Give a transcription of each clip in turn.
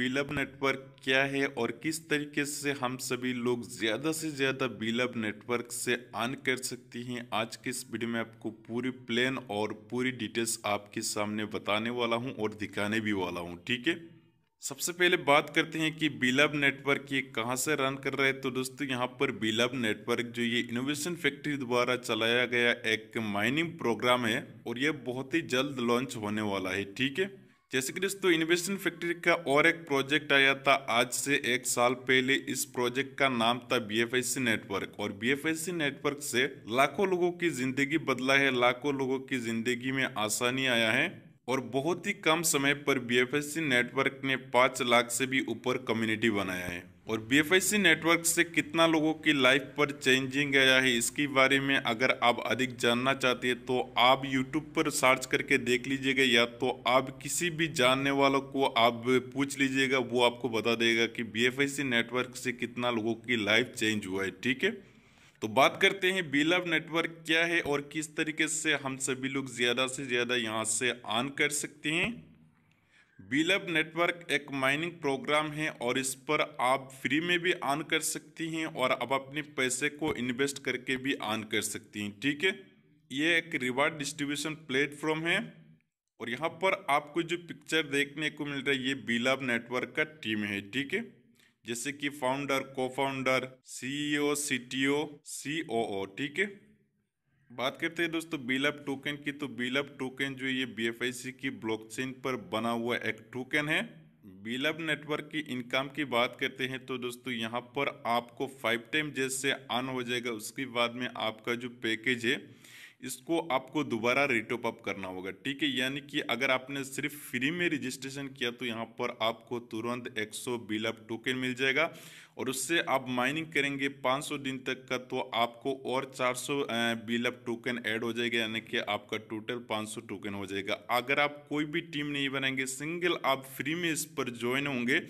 बीलब network क्या है और किस तरीके से हम सभी लोग ज़्यादा से ज़्यादा बीलब नेटवर्क से अर्न कर सकते हैं। आज के इस वीडियो में आपको पूरी प्लान और पूरी डिटेल्स आपके सामने बताने वाला हूं और दिखाने भी वाला हूं। ठीक है, सबसे पहले बात करते हैं कि बीलब नेटवर्क ये कहां से रन कर रहा है। तो दोस्तों, यहां पर बीलब नेटवर्क जो ये इनोवेशन फैक्ट्री द्वारा चलाया गया एक माइनिंग प्रोग्राम है और ये बहुत ही जल्द लॉन्च होने वाला है। ठीक है, जैसे कि दोस्तों इनोवेशन फैक्ट्री का और एक प्रोजेक्ट आया था आज से 1 साल पहले। इस प्रोजेक्ट का नाम था BFIC नेटवर्क और BFIC नेटवर्क से लाखों लोगों की जिंदगी बदला है, लाखों लोगों की जिंदगी में आसानी आया है और बहुत ही कम समय पर BFIC नेटवर्क ने 5 लाख से भी ऊपर कम्युनिटी बनाया है। और BFIC नेटवर्क से कितना लोगों की लाइफ पर चेंजिंग आया है, इसके बारे में अगर आप अधिक जानना चाहते हैं तो आप YouTube पर सर्च करके देख लीजिएगा, या तो आप किसी भी जानने वालों को आप पूछ लीजिएगा, वो आपको बता देगा कि BFIC नेटवर्क से कितना लोगों की लाइफ चेंज हुआ है। ठीक है, तो बात करते हैं बीलब नेटवर्क क्या है और किस तरीके से हम सभी लोग ज़्यादा से ज़्यादा यहाँ से अर्न कर सकते हैं। बीलब नेटवर्क एक माइनिंग प्रोग्राम है और इस पर आप फ्री में भी अर्न कर सकती हैं और आप अपने पैसे को इन्वेस्ट करके भी अर्न कर सकती हैं। ठीक है, ये एक रिवार्ड डिस्ट्रीब्यूशन प्लेटफॉर्म है और यहाँ पर आपको जो पिक्चर देखने को मिल रहा है ये बीलब नेटवर्क का टीम है। ठीक है, जैसे कि फाउंडर, को फाउंडर, CEO, CTO, COO। ठीक है, बात करते हैं दोस्तों बीलब टोकन की। तो बीलब टोकन जो ये BFIC की ब्लॉकचेन पर बना हुआ एक टोकन है। बीलब नेटवर्क की इनकम की बात करते हैं तो दोस्तों यहाँ पर आपको 5 टाइम जैसे अर्न हो जाएगा। उसके बाद में आपका जो पैकेज है इसको आपको दोबारा रिटॉप अप करना होगा। ठीक है, यानी कि अगर आपने सिर्फ फ्री में रजिस्ट्रेशन किया तो यहाँ पर आपको तुरंत 100 बीलब टोकन मिल जाएगा और उससे आप माइनिंग करेंगे 500 दिन तक का तो आपको और 400 बीलब टोकन ऐड हो जाएगा, यानी कि आपका टोटल 500 टोकन हो जाएगा। अगर आप कोई भी टीम नहीं बनाएंगे, सिंगल आप फ्री में इस पर ज्वाइन होंगे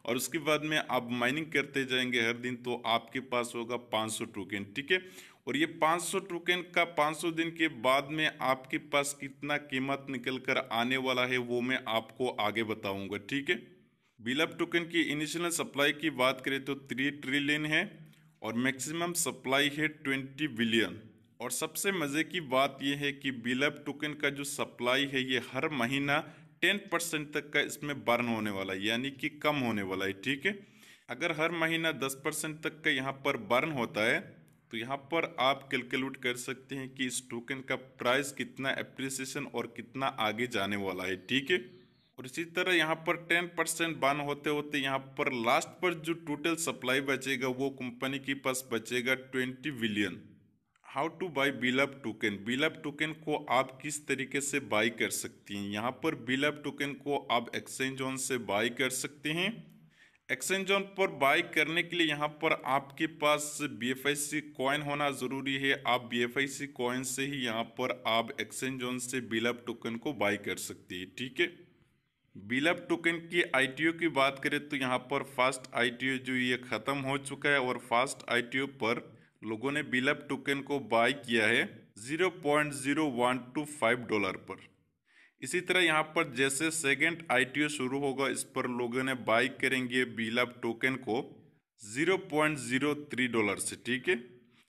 और उसके बाद में आप माइनिंग करते जाएंगे हर दिन, तो आपके पास होगा 500 टोकन। ठीक है, और ये 500 टोकन का 500 दिन के बाद में आपके पास कितना कीमत निकल कर आने वाला है वो मैं आपको आगे बताऊंगा। ठीक है, बीलब टोकन की इनिशियल सप्लाई की बात करें तो 3 ट्रिलियन है और मैक्सिमम सप्लाई है 20 बिलियन। और सबसे मज़े की बात यह है कि बीलब टोकन का जो सप्लाई है ये हर महीना 10% तक का इसमें बर्न होने वाला है, यानी कि कम होने वाला है। ठीक है, अगर हर महीना 10% तक का यहाँ पर बर्न होता है तो यहाँ पर आप कैलकुलेट कर सकते हैं कि इस टोकन का प्राइस कितना एप्रिसिएशन और कितना आगे जाने वाला है। ठीक है, और इसी तरह यहाँ पर 10% बर्न होते होते यहाँ पर लास्ट पर जो टोटल सप्लाई बचेगा वो कंपनी के पास बचेगा 20 billion. How to buy bilab token. Bilab token को आप किस तरीके से बाई कर सकती हैं। यहाँ पर बीलब टोकन को आप एक्सचेंज ऑन से बाई कर सकते हैं। एक्सचेंज ऑन पर बाई करने के लिए यहाँ पर आपके पास BFIC कॉइन होना ज़रूरी है। आप BFIC कॉइन से ही यहाँ पर आप एक्सचेंज ऑन से बीलब टोकन को बाई कर सकती है। ठीक है, बीलब टोकन की ITO की बात करें तो यहाँ पर फास्ट ITO जो ये ख़त्म हो चुका है और फास्ट ITO पर लोगों ने बीलब टोकन को बाई किया है $0.0125 पर। इसी तरह यहाँ पर जैसे सेकेंड ITO शुरू होगा इस पर लोगों ने बाई करेंगे बीलब टोकन को $0.03 से। ठीक है,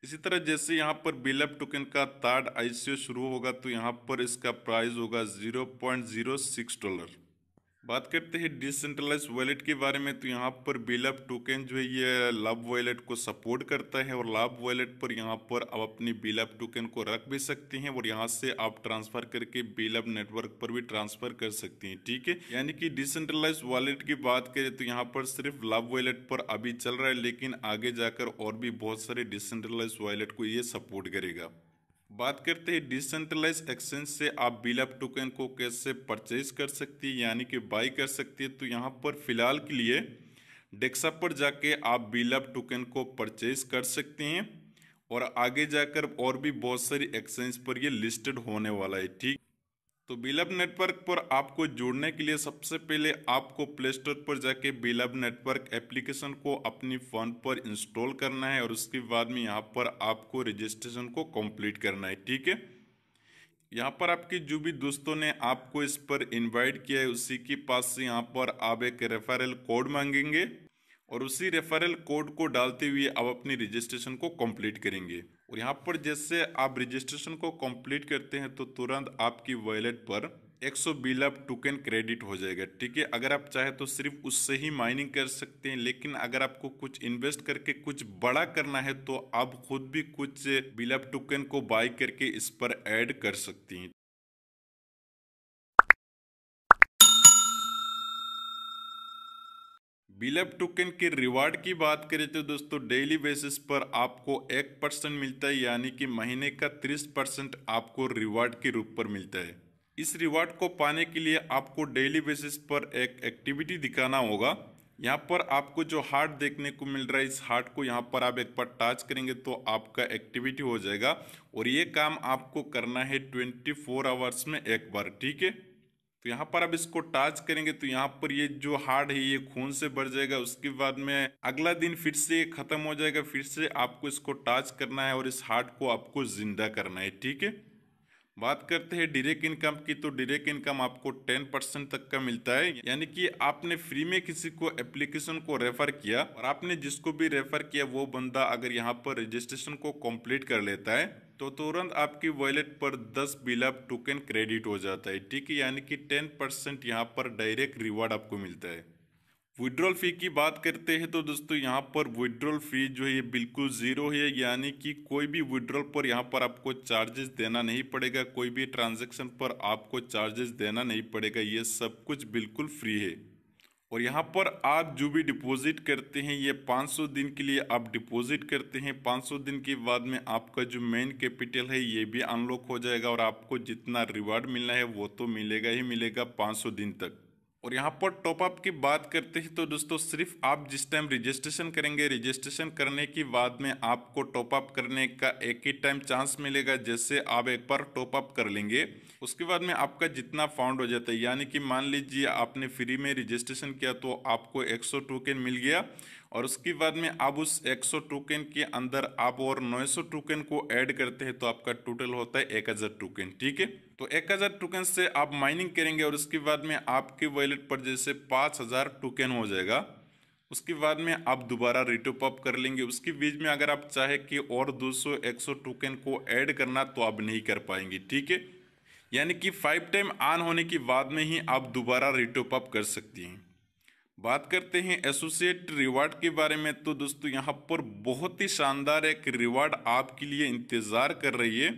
इसी तरह जैसे यहाँ पर बीलब टोकन का थर्ड ICO शुरू होगा तो यहाँ पर इसका प्राइस होगा $0.06। बात करते हैं डिसेंट्रलाइज वॉलेट के बारे में। तो यहाँ पर बीलब टोकन जो है ये लव वॉलेट को सपोर्ट करता है और लव वॉलेट पर यहाँ पर आप अपनी बीलब टोकन को रख भी सकते हैं और यहाँ से आप ट्रांसफर करके बीलब नेटवर्क पर भी ट्रांसफर कर सकते हैं। ठीक है, यानी कि डिसेंट्रलाइज वॉलेट की बात करें तो यहाँ पर सिर्फ लव वॉलेट पर अभी चल रहा है, लेकिन आगे जाकर और भी बहुत सारे डिसेंट्रलाइज वॉलेट को ये सपोर्ट करेगा। बात करते हैं डिसेंट्रलाइज एक्सचेंज से आप बीलब टोकन को कैसे परचेज कर सकती है, यानी कि बाई कर सकती है। तो यहाँ पर फिलहाल के लिए डेक्सा पर जाके आप बीलब टोकन को परचेज कर सकते हैं और आगे जाकर और भी बहुत सारी एक्सचेंज पर ये लिस्टेड होने वाला है। ठीक, तो बीलब नेटवर्क पर आपको जुड़ने के लिए सबसे पहले आपको प्ले स्टोर पर जाके बीलब नेटवर्क एप्लीकेशन को अपनी फ़ोन पर इंस्टॉल करना है और उसके बाद में यहाँ पर आपको रजिस्ट्रेशन को कंप्लीट करना है। ठीक है, यहाँ पर आपके जो भी दोस्तों ने आपको इस पर इनवाइट किया है उसी के पास से यहाँ पर आप एक रेफरल कोड मांगेंगे और उसी रेफरल कोड को डालते हुए आप अपनी रजिस्ट्रेशन को कंप्लीट करेंगे। और यहाँ पर जैसे आप रजिस्ट्रेशन को कंप्लीट करते हैं तो तुरंत आपकी वॉलेट पर 100 बिलअप टोकन क्रेडिट हो जाएगा। ठीक है, अगर आप चाहे तो सिर्फ उससे ही माइनिंग कर सकते हैं, लेकिन अगर आपको कुछ इन्वेस्ट करके कुछ बड़ा करना है तो आप खुद भी कुछ बिलअप टोकन को बाय करके इस पर ऐड कर सकती हैं। बिलअप टोकन के रिवार्ड की बात करें तो दोस्तों डेली बेसिस पर आपको 1% मिलता है, यानी कि महीने का 30% आपको रिवार्ड के रूप पर मिलता है। इस रिवार्ड को पाने के लिए आपको डेली बेसिस पर एक एक्टिविटी दिखाना होगा। यहाँ पर आपको जो हार्ट देखने को मिल रहा है, इस हार्ट को यहाँ पर आप एक बार टच करेंगे तो आपका एक्टिविटी हो जाएगा और ये काम आपको करना है 24 आवर्स में एक बार। ठीक है, तो यहाँ पर अब इसको टच करेंगे तो यहाँ पर ये जो हार्ट है ये खून से भर जाएगा। उसके बाद में अगला दिन फिर से ये खत्म हो जाएगा, फिर से आपको इसको टच करना है और इस हार्ट को आपको जिंदा करना है। ठीक है, बात करते हैं डायरेक्ट इनकम की, तो डायरेक्ट इनकम आपको 10% तक का मिलता है, यानी कि आपने फ्री में किसी को एप्लीकेशन को रेफर किया और आपने जिसको भी रेफर किया वो बंदा अगर यहाँ पर रजिस्ट्रेशन को कंप्लीट कर लेता है तो तुरंत आपकी वॉलेट पर 10 बिलअप टोकन क्रेडिट हो जाता है। ठीक है, यानी कि 10% यहाँ पर डायरेक्ट रिवार्ड आपको मिलता है। विड्रॉल फी की बात करते हैं तो दोस्तों यहाँ पर विड्रॉल फी जो है ये बिल्कुल जीरो है, यानी कि कोई भी विड्रॉल पर यहाँ पर आपको चार्जेस देना नहीं पड़ेगा, कोई भी ट्रांजैक्शन पर आपको चार्जेस देना नहीं पड़ेगा, ये सब कुछ बिल्कुल फ्री है। और यहाँ पर आप जो भी डिपॉजिट करते हैं ये 500 दिन के लिए आप डिपॉजिट करते हैं। 500 दिन के बाद में आपका जो मेन कैपिटल है ये भी अनलॉक हो जाएगा और आपको जितना रिवार्ड मिलना है वो तो मिलेगा ही मिलेगा 500 दिन तक। और यहाँ पर टॉपअप की बात करते हैं तो दोस्तों सिर्फ आप जिस टाइम रजिस्ट्रेशन करेंगे, रजिस्ट्रेशन करने के बाद में आपको टॉपअप करने का एक ही टाइम चांस मिलेगा। जैसे आप एक बार टॉपअप कर लेंगे उसके बाद में आपका जितना फाउंड हो जाता है, यानी कि मान लीजिए आपने फ्री में रजिस्ट्रेशन किया तो आपको 100 टोकन मिल गया और उसके बाद में आप उस 100 टोकन के अंदर आप और 900 टोकन को ऐड करते हैं तो आपका टोटल होता है 1000 टोकन। ठीक है, तो 1000 टोकन से आप माइनिंग करेंगे और उसके बाद में आपके वॉलेट पर जैसे 5000 टोकन हो जाएगा। उसके बाद में आप दोबारा रिटॉप अप कर लेंगे। उसके बीच में अगर आप चाहे कि और 200 100 टोकन को ऐड करना तो आप नहीं कर पाएंगे। ठीक है, यानी कि 5 टाइम ऑन होने के बाद में ही आप दोबारा रिटॉप अप कर सकती हैं। बात करते हैं एसोसिएट रिवार्ड के बारे में, तो दोस्तों यहाँ पर बहुत ही शानदार एक रिवार्ड आपके लिए इंतज़ार कर रही है।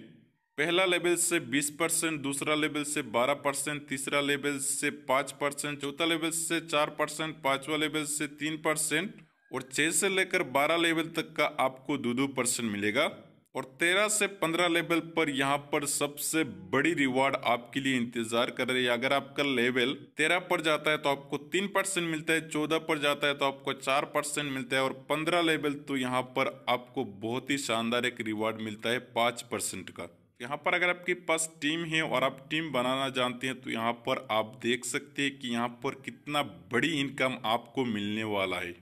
पहला लेवल से 20%, दूसरा लेवल से 12%, तीसरा लेवल से 5%, चौथा लेवल से 4%, पांचवा लेवल से 3% और 6 से लेकर 12 लेवल तक का आपको 2% मिलेगा। और 13 से 15 लेवल पर यहाँ पर सबसे बड़ी रिवार्ड आपके लिए इंतजार कर रही है। अगर आपका लेवल 13 पर जाता है तो आपको 3% मिलता है, 14 पर जाता है तो आपको 4% मिलता है और 15 लेवल तो यहाँ पर आपको बहुत ही शानदार एक रिवार्ड मिलता है 5% का। यहाँ पर अगर आपके पास टीम है और आप टीम बनाना जानते हैं तो यहाँ पर आप देख सकते हैं कि यहाँ पर कितना बड़ी इनकम आपको मिलने वाला है।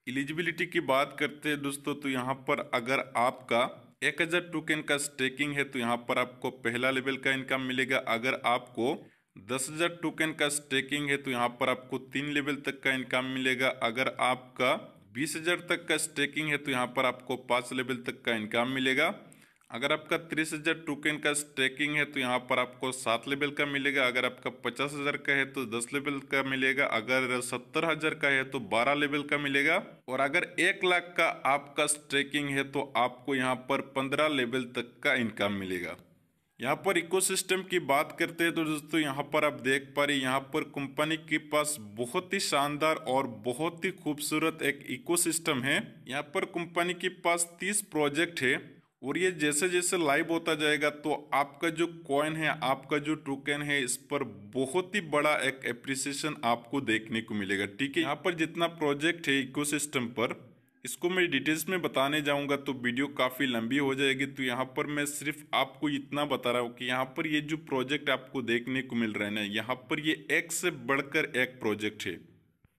एलिजिबिलिटी की बात करते हैं दोस्तों, तो यहाँ पर अगर आपका 1000 टोकन का स्टेकिंग है तो यहाँ पर आपको पहला लेवल का इनकम मिलेगा। अगर आपको 10,000 टोकन का स्टेकिंग है तो यहाँ पर आपको 3 लेवल तक का इनकम मिलेगा। अगर आपका 20,000 तक का स्टेकिंग है तो यहाँ पर आपको 5 लेवल तक का इनकम मिलेगा। अगर आपका 30,000 टोकन का स्टेकिंग है तो यहाँ पर आपको 7 लेवल का मिलेगा। अगर आपका 50,000 का है तो 10 लेवल का मिलेगा। अगर 70,000 का है तो 12 लेवल का मिलेगा। और अगर 1 लाख का आपका स्टेकिंग है तो आपको यहाँ पर 15 लेवल तक का इनकम मिलेगा। यहाँ पर इकोसिस्टम की बात करते हैं तो दोस्तों यहाँ पर आप देख पा रहे यहाँ पर कंपनी के पास बहुत ही शानदार और बहुत ही खूबसूरत एक इकोसिस्टम है। यहाँ पर कंपनी के पास 30 प्रोजेक्ट है और ये जैसे जैसे लाइव होता जाएगा तो आपका जो कॉइन है, आपका जो टोकन है, इस पर बहुत ही बड़ा एक एप्रिसिएशन आपको देखने को मिलेगा। ठीक है, यहाँ पर जितना प्रोजेक्ट है इकोसिस्टम पर, इसको मैं डिटेल्स में बताने जाऊंगा तो वीडियो काफ़ी लंबी हो जाएगी। तो यहाँ पर मैं सिर्फ आपको इतना बता रहा हूँ कि यहाँ पर ये जो प्रोजेक्ट आपको देखने को मिल रहा है ना, यहाँ पर ये एक से बढ़कर एक प्रोजेक्ट है।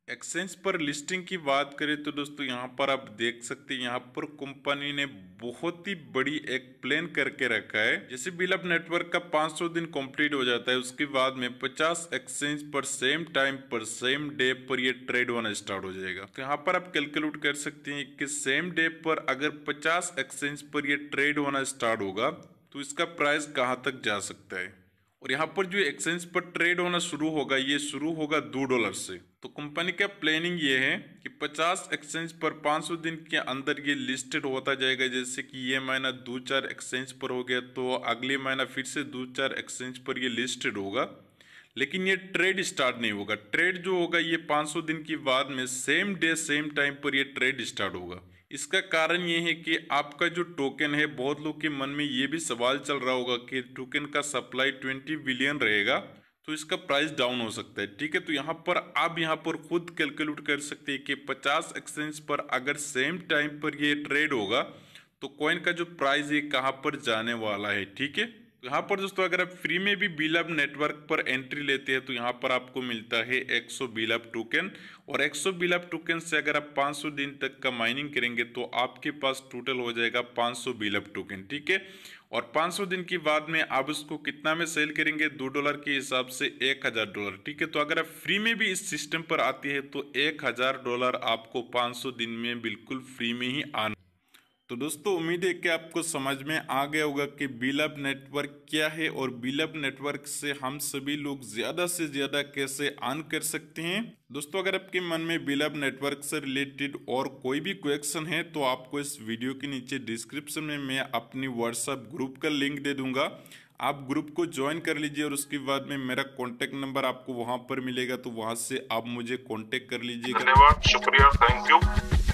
एक्सचेंज पर लिस्टिंग की बात करें तो दोस्तों यहाँ पर आप देख सकते हैं, यहाँ पर कंपनी ने बहुत ही बड़ी एक प्लान करके रखा है। जैसे बिलअप नेटवर्क का 500 दिन कंप्लीट हो जाता है, उसके बाद में 50 एक्सचेंज पर सेम टाइम पर सेम डे पर ये ट्रेड होना स्टार्ट हो जाएगा। तो यहाँ पर आप कैलकुलेट कर सकते हैं कि सेम डे पर अगर 50 एक्सचेंज पर ये ट्रेड होना स्टार्ट होगा तो इसका प्राइस कहाँ तक जा सकता है। और यहाँ पर जो एक्सचेंज पर ट्रेड होना शुरू होगा, ये शुरू होगा $2 से। तो कंपनी का प्लानिंग ये है कि 50 एक्सचेंज पर 500 दिन के अंदर ये लिस्टेड होता जाएगा। जैसे कि ये महीना 2-4 एक्सचेंज पर हो गया तो अगले महीना फिर से 2-4 एक्सचेंज पर ये लिस्टेड होगा, लेकिन ये ट्रेड स्टार्ट नहीं होगा। ट्रेड जो होगा ये 500 दिन के बाद में सेम डे सेम टाइम पर ये ट्रेड स्टार्ट होगा। इसका कारण ये है कि आपका जो टोकन है, बहुत लोग के मन में ये भी सवाल चल रहा होगा कि टोकन का सप्लाई 20 बिलियन रहेगा तो इसका प्राइस डाउन हो सकता है। ठीक है, तो यहाँ पर आप यहाँ पर खुद कैलकुलेट कर सकते हैं कि 50 एक्सचेंज पर अगर सेम टाइम पर ये ट्रेड होगा तो कॉइन का जो प्राइस है कहाँ पर जाने वाला है। ठीक है, तो यहाँ पर दोस्तों अगर आप फ्री में भी बिलअप नेटवर्क पर एंट्री लेते हैं तो यहाँ पर आपको मिलता है 100 बिलअप टोकन। और 100 बिलअप टोकन से अगर आप 500 दिन तक का माइनिंग करेंगे तो आपके पास टोटल हो जाएगा 500 बिलअप टोकन। ठीक है, और 500 दिन के बाद में आप उसको कितना में सेल करेंगे, $2 के हिसाब से $1000। ठीक है, तो अगर आप फ्री में भी इस सिस्टम पर आती है तो $1000 आपको 500 दिन में बिल्कुल फ्री में ही आना। तो दोस्तों उम्मीद है कि आपको समझ में आ गया होगा कि बिलअप नेटवर्क क्या है और बिलअप नेटवर्क से हम सभी लोग ज्यादा से ज्यादा कैसे अर्न कर सकते हैं। दोस्तों अगर आपके मन में बिलअप नेटवर्क से रिलेटेड और कोई भी क्वेश्चन है तो आपको इस वीडियो के नीचे डिस्क्रिप्शन में मैं अपनी व्हाट्सएप ग्रुप का लिंक दे दूंगा, आप ग्रुप को ज्वाइन कर लीजिए और उसके बाद में मेरा कॉन्टेक्ट नंबर आपको वहां पर मिलेगा, तो वहां से आप मुझे कॉन्टेक्ट कर लीजिएगा। धन्यवाद, शुक्रिया, थैंक यू।